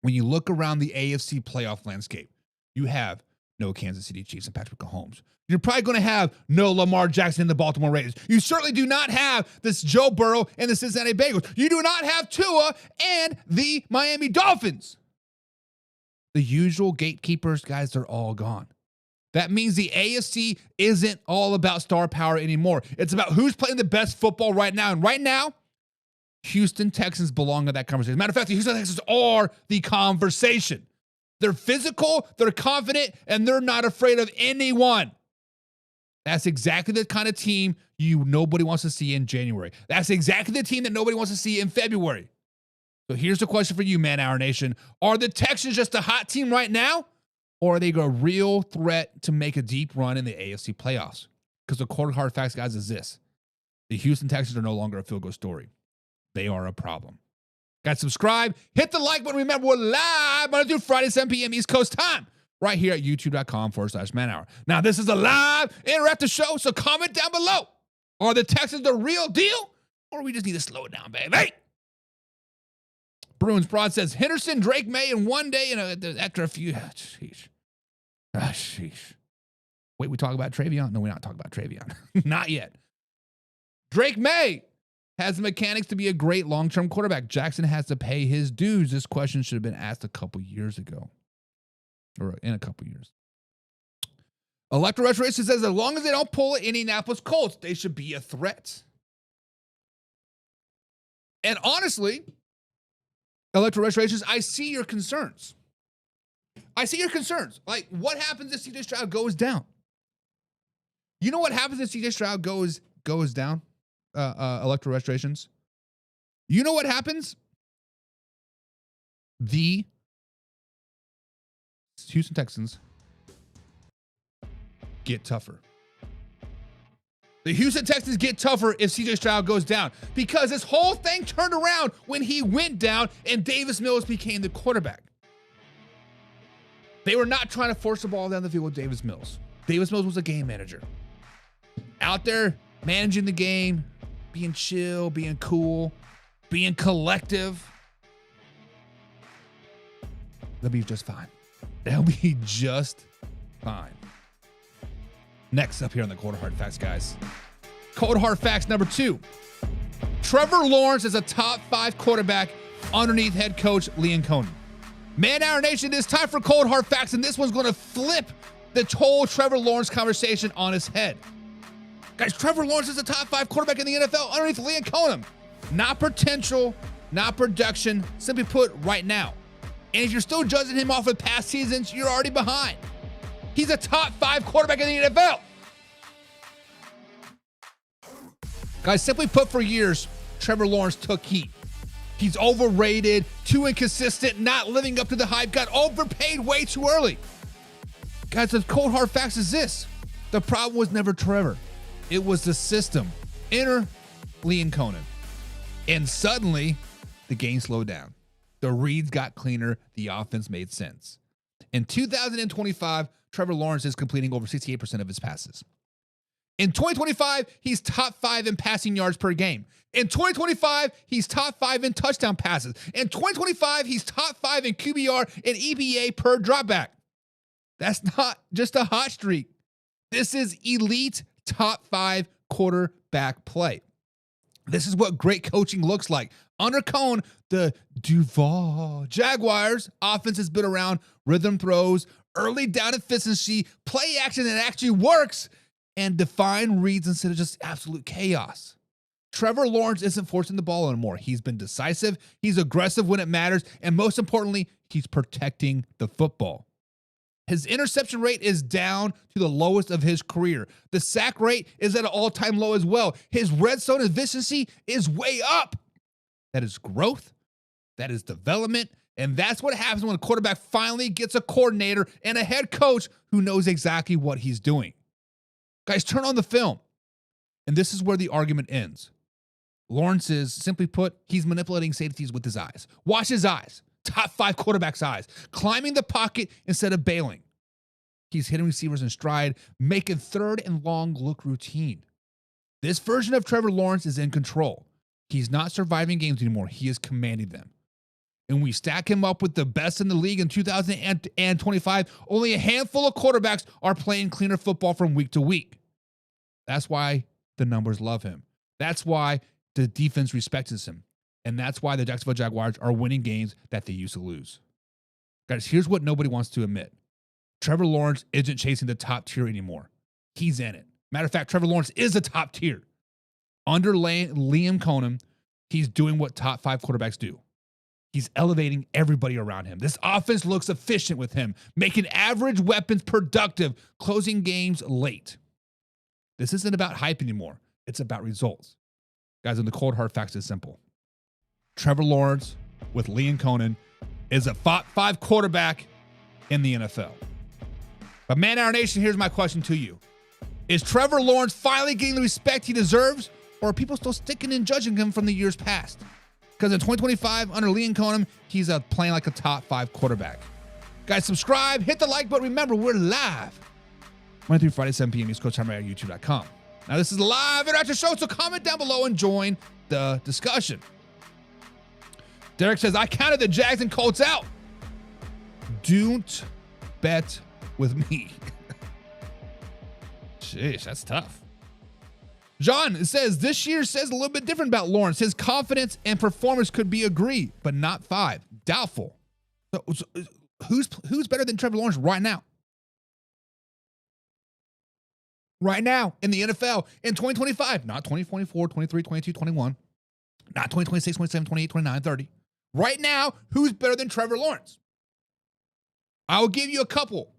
When you look around the AFC playoff landscape, you have no Kansas City Chiefs and Patrick Mahomes. You're probably going to have no Lamar Jackson and the Baltimore Ravens. You certainly do not have this Joe Burrow and the Cincinnati Bengals. You do not have Tua and the Miami Dolphins. The usual gatekeepers, guys, they're all gone. That means the AFC isn't all about star power anymore. It's about who's playing the best football right now. And right now, Houston Texans belong in that conversation. Matter of fact, the Houston Texans are the conversation. They're physical, they're confident, and they're not afraid of anyone. That's exactly the kind of team nobody wants to see in January. That's exactly the team that nobody wants to see in February. So here's the question for you, Man Hour Nation. Are the Texans just a hot team right now? Or are they a real threat to make a deep run in the AFC playoffs? Because the cold hard facts, guys, is this. The Houston Texans are no longer a field goal story. They are a problem. Guys, subscribe. Hit the like button. Remember, we're live Monday through Friday, 7 p.m. East Coast time. Right here at youtube.com/manhour. Now, this is a live interactive show, so comment down below. Are the Texans the real deal? Or we just need to slow it down, baby? Bruins Broad says, Henderson, Drake Maye in one day and after a few... Sheesh. Sheesh. Wait, we talk about TreVeyon? No, we're not talking about TreVeyon. Not yet. Drake Maye has the mechanics to be a great long-term quarterback. Jackson has to pay his dues. This question should have been asked a couple years ago. Or in a couple years. Electro Restoration says, as long as they don't pull it, Indianapolis Colts, they should be a threat. And honestly, Electro Restorations, I see your concerns. Like, what happens if CJ Stroud goes down? You know what happens if CJ Stroud goes down? Electro Restorations. You know what happens? The Houston Texans get tougher. The Houston Texans get tougher if CJ Stroud goes down because this whole thing turned around when he went down and Davis Mills became the quarterback. They were not trying to force the ball down the field with Davis Mills. Davis Mills was a game manager. Out there managing the game, being chill, being cool, being collective. They'll be just fine. They'll be just fine. Next up here on the Cold Hard Facts, guys. Cold Hard Facts number 2. Trevor Lawrence is a top 5 quarterback underneath head coach Liam Cohen. Man, our nation, it's time for Cold Hard Facts, and this one's going to flip the whole Trevor Lawrence conversation on its head. Guys, Trevor Lawrence is a top 5 quarterback in the NFL underneath Liam Cohen. Not potential, not production, simply put, right now. And if you're still judging him off of past seasons, you're already behind. He's a top 5 quarterback in the NFL. Guys, simply put, for years, Trevor Lawrence took heat. He's overrated, too inconsistent, not living up to the hype, got overpaid way too early. Guys, the cold hard facts is this. The problem was never Trevor. It was the system. Enter Liam Cohen. And suddenly, the game slowed down. The reads got cleaner. The offense made sense. In 2025, Trevor Lawrence is completing over 68% of his passes. In 2025, he's top 5 in passing yards per game. In 2025, he's top 5 in touchdown passes. In 2025, he's top 5 in QBR and EPA per dropback. That's not just a hot streak. This is elite top 5 quarterback play. This is what great coaching looks like. Under Cohen, the Duval Jaguars offense has been around rhythm throws, early down efficiency, play action that actually works, and defined reads instead of just absolute chaos. Trevor Lawrence isn't forcing the ball anymore. He's been decisive, he's aggressive when it matters, and most importantly, he's protecting the football. His interception rate is down to the lowest of his career. The sack rate is at an all-time low as well. His red zone efficiency is way up. That is growth. That is development. And that's what happens when a quarterback finally gets a coordinator and a head coach who knows exactly what he's doing. Guys, turn on the film. And this is where the argument ends. Lawrence is, simply put, he's manipulating safeties with his eyes. Watch his eyes. Top 5 quarterback's eyes. Climbing the pocket instead of bailing. He's hitting receivers in stride, making third and long look routine. This version of Trevor Lawrence is in control. He's not surviving games anymore. He is commanding them. And we stack him up with the best in the league in 2025. Only a handful of quarterbacks are playing cleaner football from week to week. That's why the numbers love him. That's why the defense respects him. And that's why the Jacksonville Jaguars are winning games that they used to lose. Guys, here's what nobody wants to admit. Trevor Lawrence isn't chasing the top tier anymore. He's in it. Matter of fact, Trevor Lawrence is a top tier. Under Liam Cohen, he's doing what top 5 quarterbacks do. He's elevating everybody around him. This offense looks efficient with him, making average weapons productive, closing games late. This isn't about hype anymore. It's about results. Guys, and the cold hard facts is simple. Trevor Lawrence with Liam Cohen is a top 5 quarterback in the NFL. But man, our nation, here's my question to you. Is Trevor Lawrence finally getting the respect he deserves, or are people still sticking and judging him from the years past? Because in 2025, under Liam Cohen, he's playing like a top 5 quarterback. Guys, subscribe, hit the like button. Remember, we're live Monday through Friday, 7 p.m. East Coast time, right at YouTube.com. Now, this is a live interactive show, so comment down below and join the discussion. Derek says, I counted the Jags and Colts out. Don't bet with me. Jeez, that's tough. John says, this year says a little bit different about Lawrence. His confidence and performance could be agreed, but not 5. Doubtful. So who's better than Trevor Lawrence right now? Right now in the NFL in 2025, not 2024, 23, 22, 21, not 2026, 27, 28, 29, 30. Right now, who's better than Trevor Lawrence? I will give you a couple.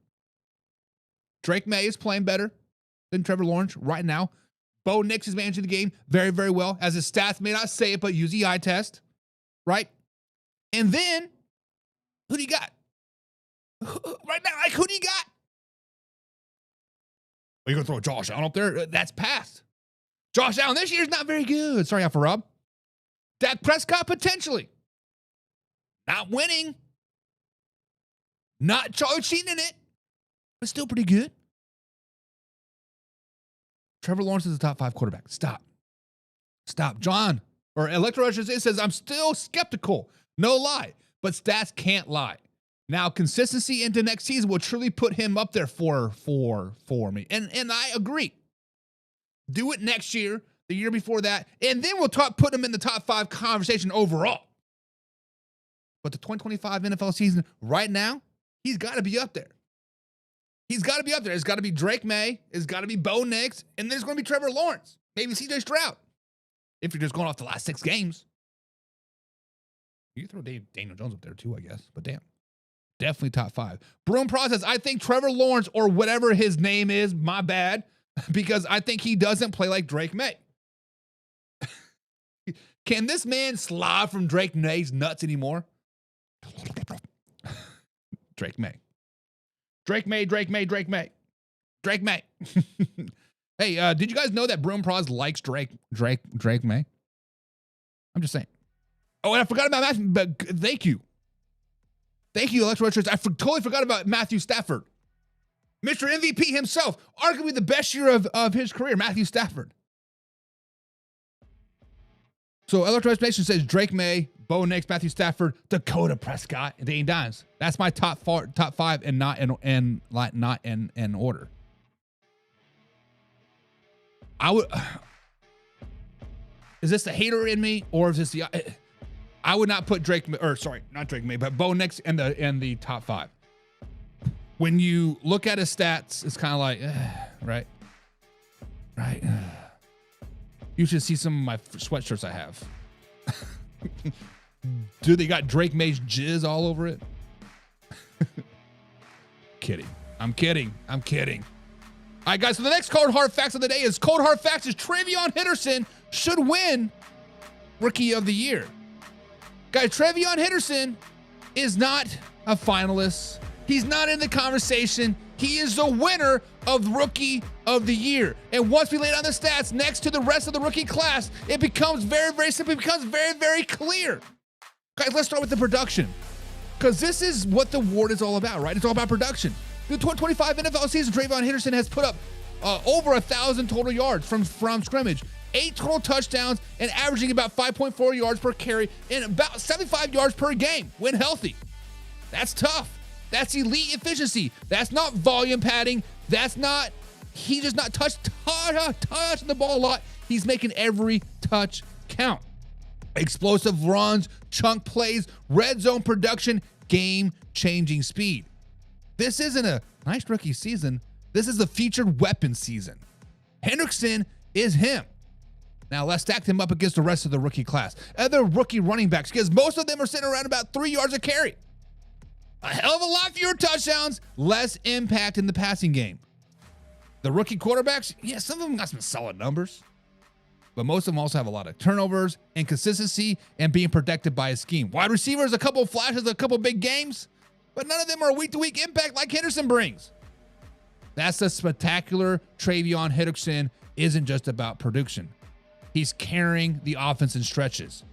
Drake Maye is playing better than Trevor Lawrence right now. Bo Nix is managing the game very, very well. As his stats may not say it, but use the eye test. Right? And then, who do you got? Right now, like, who do you got? Are you going to throw Josh Allen up there? That's past. Josh Allen this year is not very good. Sorry, Alpha Rob. Dak Prescott potentially. Not winning. Not cheating in it. But still pretty good. Trevor Lawrence is a top 5 quarterback. Stop. John, or Electro Rush says, I'm still skeptical. No lie. But stats can't lie. Now, consistency into next season will truly put him up there for me. And I agree. Do it next year, the year before that, and then we'll put him in the top 5 conversation overall. But the 2025 NFL season right now, he's got to be up there. He's got to be up there. It's got to be Drake Maye. It's got to be Bo Nix. And then there's going to be Trevor Lawrence. Maybe CJ Stroud. If you're just going off the last 6 games. You can throw Daniel Jones up there too, I guess. But damn. Definitely top 5. Broom process. I think Trevor Lawrence, or whatever his name is, my bad, because I think he doesn't play like Drake Maye. Can this man slob from Drake May's nuts anymore? Drake Maye. Drake Maye. Hey, did you guys know that Broom Pros likes Drake Maye? I'm just saying. Oh, and I forgot about Matthew, but thank you. Thank you, Electro Richards. I totally forgot about Matthew Stafford. Mr. MVP himself, arguably the best year of his career, Matthew Stafford. So Electro Nation says Drake Maye, Bo Nix, Matthew Stafford, Dakota Prescott, and Dane Dimes. That's my top 5, and not in order. Is this the hater in me, or is this the? I would not put not Drake Maye, but Bo Nix in the top 5. When you look at his stats, it's kind of like, right. You should see some of my sweatshirts I have. Dude, they got Drake Maye's jizz all over it. I'm kidding. All right, guys, so the next cold hard facts of the day is TreVeyon Henderson should win Rookie of the Year. Guys, TreVeyon Henderson is not a finalist. He's not in the conversation. He is the winner of Rookie of the Year. And once we lay down the stats next to the rest of the rookie class, it becomes very, very simple. It becomes very, very clear. Guys, let's start with the production. Because this is what the award is all about, right? It's all about production. The 2025 NFL season, TreVeyon Henderson has put up over 1,000 total yards from scrimmage, 8 total touchdowns, and averaging about 5.4 yards per carry and about 75 yards per game when healthy. That's tough. That's elite efficiency. That's not volume padding. He does not touching the ball a lot. He's making every touch count. Explosive runs, chunk plays, red zone production, game-changing speed. This isn't a nice rookie season. This is the featured weapon season. Henderson is him. Now let's stack him up against the rest of the rookie class. Other rookie running backs, because most of them are sitting around about 3 yards a carry. A hell of a lot fewer touchdowns, less impact in the passing game. The rookie quarterbacks, yeah, some of them got some solid numbers, but most of them also have a lot of turnovers, inconsistency, and being protected by a scheme. Wide receivers, a couple of flashes, a couple of big games, but none of them are week-to-week impact like Henderson brings. That's the spectacular TreVeyon Henderson isn't just about production. He's carrying the offense in stretches.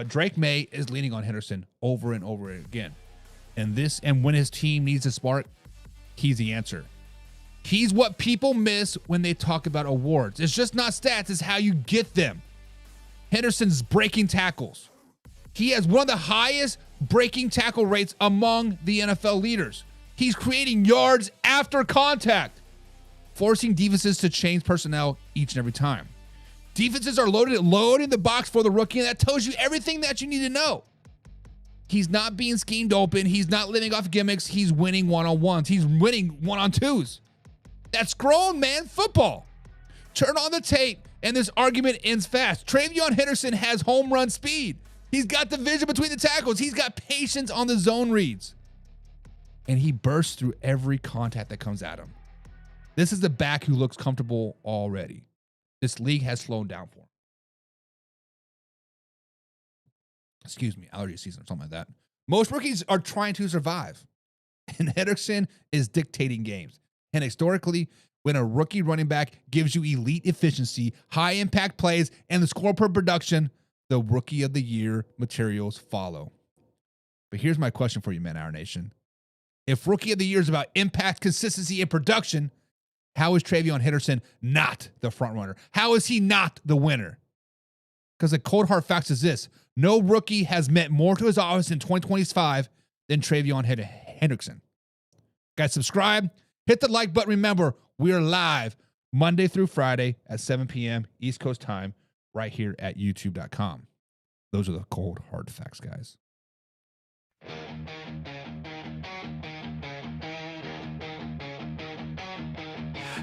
Drake Maye is leaning on Henderson over and over again. And when his team needs a spark, he's the answer. He's what people miss when they talk about awards. It's just not stats, it's how you get them. Henderson's breaking tackles. He has one of the highest breaking tackle rates among the NFL leaders. He's creating yards after contact, forcing defenses to change personnel each and every time. Defenses are loading the box for the rookie, and that tells you everything that you need to know. He's not being schemed open. He's not living off gimmicks. He's winning one-on-ones. He's winning one-on-twos. That's grown man football. Turn on the tape, and this argument ends fast. TreVeyon Henderson has home run speed. He's got the vision between the tackles. He's got patience on the zone reads. And he bursts through every contact that comes at him. This is the back who looks comfortable already. This league has slowed down for him. Excuse me, allergy season or something like that. Most rookies are trying to survive, and Henderson is dictating games. And historically, When a rookie running back gives you elite efficiency, high impact plays, and the score per production, the Rookie of the Year materials follow. But here's my question for you, Man Hour Nation. If Rookie of the Year is about impact, consistency, and production, how is TreVeyon Henderson not the front runner? How is he not the winner? Because the cold hard facts is this: no rookie has meant more to his offense in 2025 than TreVeyon Henderson. Guys, subscribe, hit the like button. Remember, we are live Monday through Friday at 7 p.m. East Coast time right here at youtube.com. Those are the cold hard facts, guys.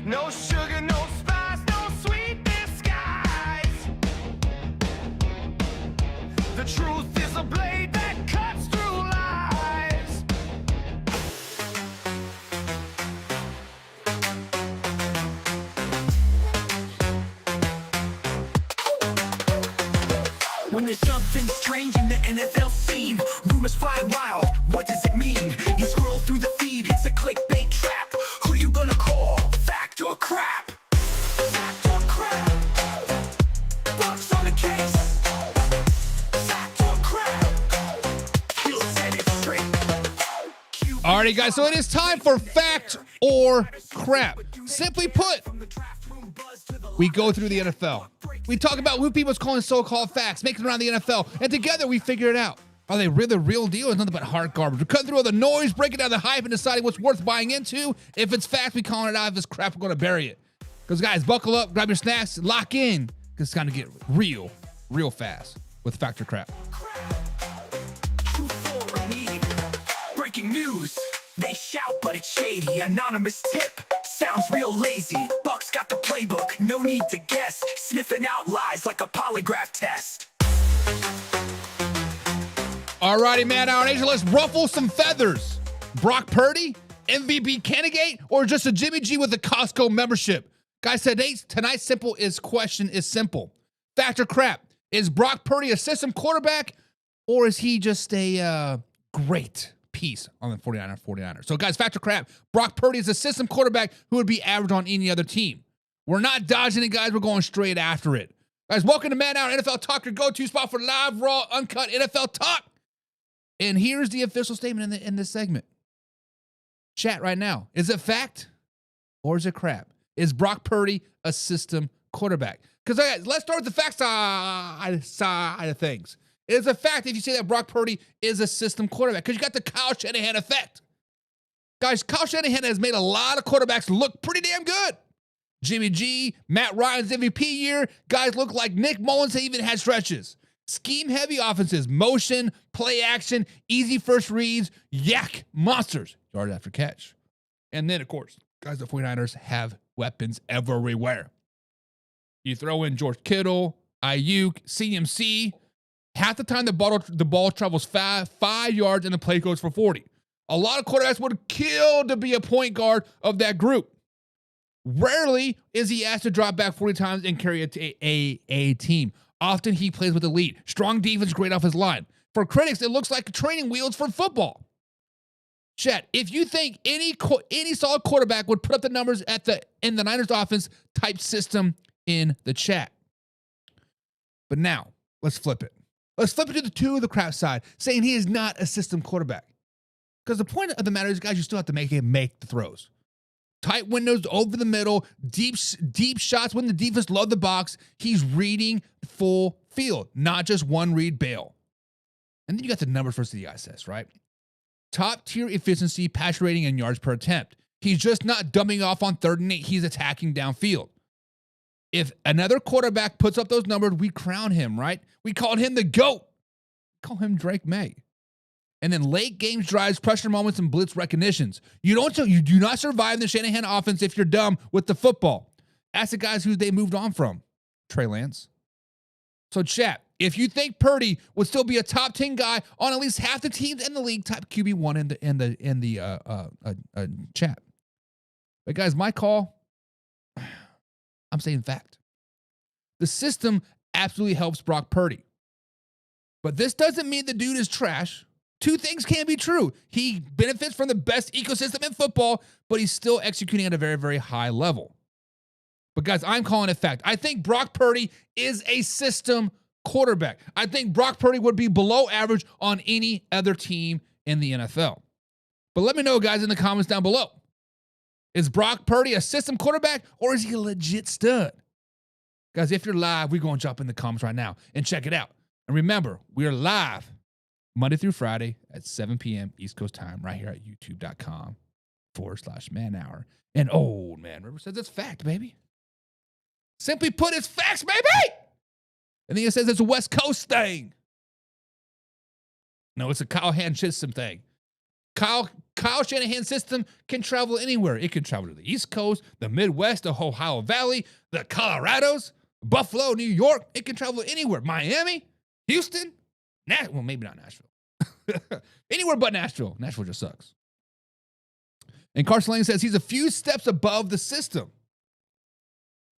No sugar, no spice, no sweet disguise. The truth is a blade that cuts through lies. When there's something strange in the NFL scene, rumors fly wild. What does it mean? You scroll through the feed, it's a clickbait trap. Who you gonna call? Fact or crap? Fact or crap? Bucks on the case. Fact or crap? He'll set it straight. Alrighty, guys, so it is time for fact or crap. Simply put, we go through the NFL. We talk about who people's calling so-called facts, making around the NFL, and together we figure it out. Are they really the real deal? It's nothing but hard garbage. We're cutting through all the noise, breaking down the hype, and deciding what's worth buying into. If it's fact, we calling it out. If it's crap, we're going to bury it. Because, guys, buckle up, grab your snacks, lock in, because it's time to get real fast with fact or crap. Breaking news. They shout, but it's shady. Anonymous tip. Sounds real lazy. Bucks got the playbook. No need to guess. Sniffing out lies like a polygraph test. Alrighty, Man Hour Nation, let's ruffle some feathers. Brock Purdy, MVP candidate, or just a Jimmy G with a Costco membership? Guys, tonight's question is simple. Fact or crap? Is Brock Purdy a system quarterback, or is he just a great piece on the 49ers? So, guys, fact or crap? Brock Purdy is a system quarterback who would be average on any other team. We're not dodging it, guys. We're going straight after it. Guys, welcome to Man Hour NFL Talk, your go-to spot for live, raw, uncut NFL talk. And here's the official statement in this segment. Chat right now. Is it fact or is it crap? Is Brock Purdy a system quarterback? Because let's start with the fact side of things. It is a fact if you say that Brock Purdy is a system quarterback, because you got the Kyle Shanahan effect. Guys, Kyle Shanahan has made a lot of quarterbacks look pretty damn good. Jimmy G, Matt Ryan's MVP year, guys look like Nick Mullins even had stretches. Scheme-heavy offenses, motion, play action, easy first reads, yak monsters, yards after catch. And then, of course, guys, the 49ers have weapons everywhere. You throw in George Kittle, Ayuk, CMC. Half the time the ball travels 5 yards and the play goes for 40. A lot of quarterbacks would kill to be a point guard of that group. Rarely is he asked to drop back 40 times and carry a team. Often he plays with the lead. Strong defense, great off his line. For critics, it looks like training wheels for football. Chat, if you think any solid quarterback would put up the numbers in the Niners offense, type system in the chat. But now, let's flip it. Let's flip it to the crap side, saying he is not a system quarterback. Because the point of the matter is, guys, you still have to make the throws. Tight windows over the middle, deep shots when the defense load the box. He's reading full field, not just one read bail. And then you got the numbers versus the ISS, right? Top tier efficiency, pass rating, and yards per attempt. He's just not dumping off on 3rd and 8. He's attacking downfield. If another quarterback puts up those numbers, we crown him, right? We called him the GOAT. We call him Drake May. And then late games drives, pressure moments, and blitz recognitions. You do not survive the Shanahan offense if you're dumb with the football. Ask the guys who they moved on from. Trey Lance. So chat, if you think Purdy would still be a top 10 guy on at least half the teams in the league, type QB1 in the chat. But guys, my call, I'm saying fact. The system absolutely helps Brock Purdy. But this doesn't mean the dude is trash. two things can be true. He benefits from the best ecosystem in football, but he's still executing at a very, very high level. But guys, I'm calling it fact. I think Brock Purdy is a system quarterback. I think Brock Purdy would be below average on any other team in the NFL. But let me know, guys, in the comments down below. Is Brock Purdy a system quarterback, or is he a legit stud? Guys, if you're live, we're going to jump in the comments right now and check it out. And remember, we are live Monday through Friday at 7 p.m. East Coast time right here at youtube.com/man hour. And old man River says it's fact, baby. Simply put, it's facts, baby. And then it says it's a West Coast thing. No, it's a Kyle Shanahan system thing. Kyle Shanahan system can travel anywhere. It can travel to the East Coast, the Midwest, the Ohio Valley, the Colorados, Buffalo, New York. It can travel anywhere. Miami, Houston, well, maybe not Nashville. Anywhere but Nashville. Nashville just sucks. And Carson Lang says he's a few steps above the system.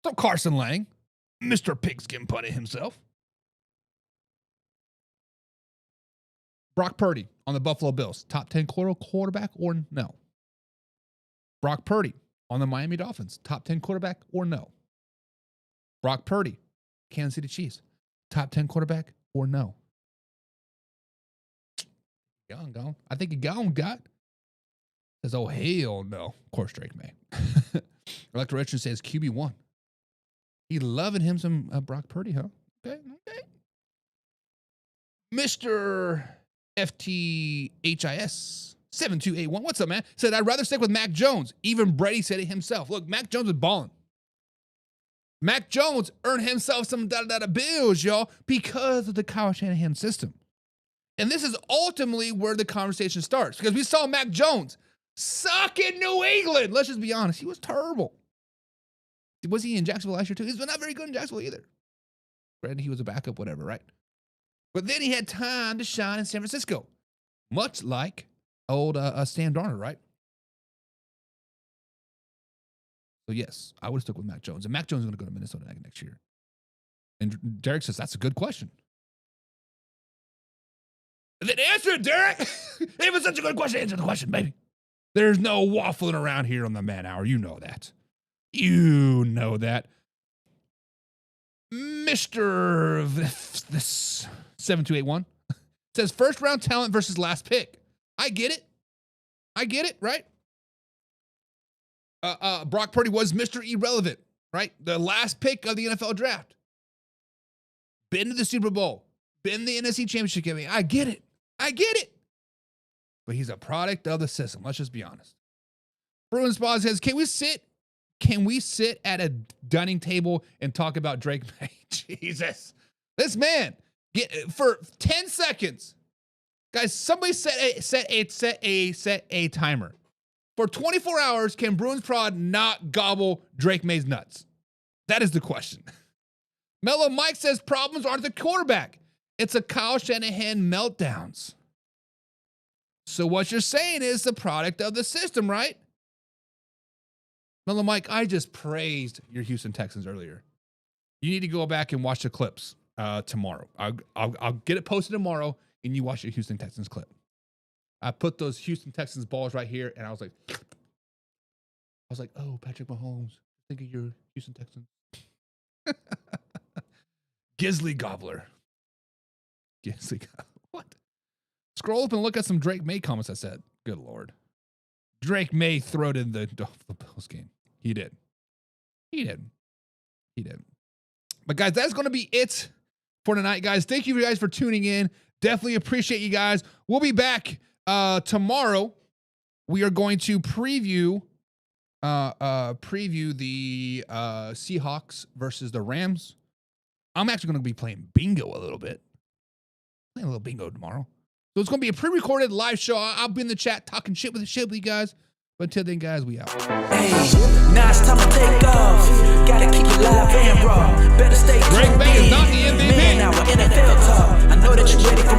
So Carson Lang, Mr. Pigskin Putty himself. Brock Purdy on the Buffalo Bills, top 10 quarterback or no? Brock Purdy on the Miami Dolphins, top 10 quarterback or no? Brock Purdy, Kansas City Chiefs, top 10 quarterback or no? Gone. I think he got. Says, oh, hell no. Of course, Drake May. Elector Richard says QB1. He loving him some Brock Purdy, huh? Okay. Mr. FTHIS 7281. What's up, man? Said, I'd rather stick with Mac Jones. Even Brady said it himself. Look, Mac Jones is balling. Mac Jones earned himself some bills, y'all, because of the Kyle Shanahan system. And this is ultimately where the conversation starts, because we saw Mac Jones suck in New England. Let's just be honest. He was terrible. Was he in Jacksonville last year, too? He's not very good in Jacksonville either. Granted, he was a backup, whatever, right? But then he had time to shine in San Francisco, much like old Sam Darnold, right? So, yes, I would have stuck with Mac Jones. And Mac Jones is going to go to Minnesota next year. And Derek says, that's a good question. And then answer it, Derek. It was such a good question. Answer the question, baby. There's no waffling around here on the Man Hour. You know that. You know that. Mr. This 7281 says first round talent versus last pick. I get it, right? Brock Purdy was Mr. Irrelevant, right? The last pick of the NFL draft. Been to the Super Bowl. Been the NFC Championship game. I get it. But he's a product of the system. Let's just be honest. Bruin Spa says, can we sit at a dining table and talk about Drake May? Jesus. This man, for 10 seconds. Guys, somebody set a timer. For 24 hours, can Bruins Prod not gobble Drake May's nuts? That is the question. Mellow Mike says problems aren't the quarterback. It's a Kyle Shanahan meltdowns. So what you're saying is the product of the system, right? Mellow Mike, I just praised your Houston Texans earlier. You need to go back and watch the clips tomorrow. I'll get it posted tomorrow, and you watch your Houston Texans clip. I put those Houston Texans balls right here, and I was like, oh, Patrick Mahomes, think of your Houston Texans. Gizzly Gobbler. What? Scroll up and look at some Drake May comments I said. Good Lord. Drake May throwed in the Bills game. He did. But guys, that's going to be it for tonight, guys. Thank you guys for tuning in. Definitely appreciate you guys. We'll be back tomorrow. We are going to preview the Seahawks versus the Rams. I'm actually going to be playing bingo a little bit. Playing a little bingo tomorrow. So it's going to be a pre-recorded live show. I'll be in the chat talking shit with you guys. But until then, guys, we out. Hey, now it's time to take off. Gotta keep it live and raw. Better stay tuned in. Drake May is not the MVP. Man, now we're NFL talk. I know that you're ready for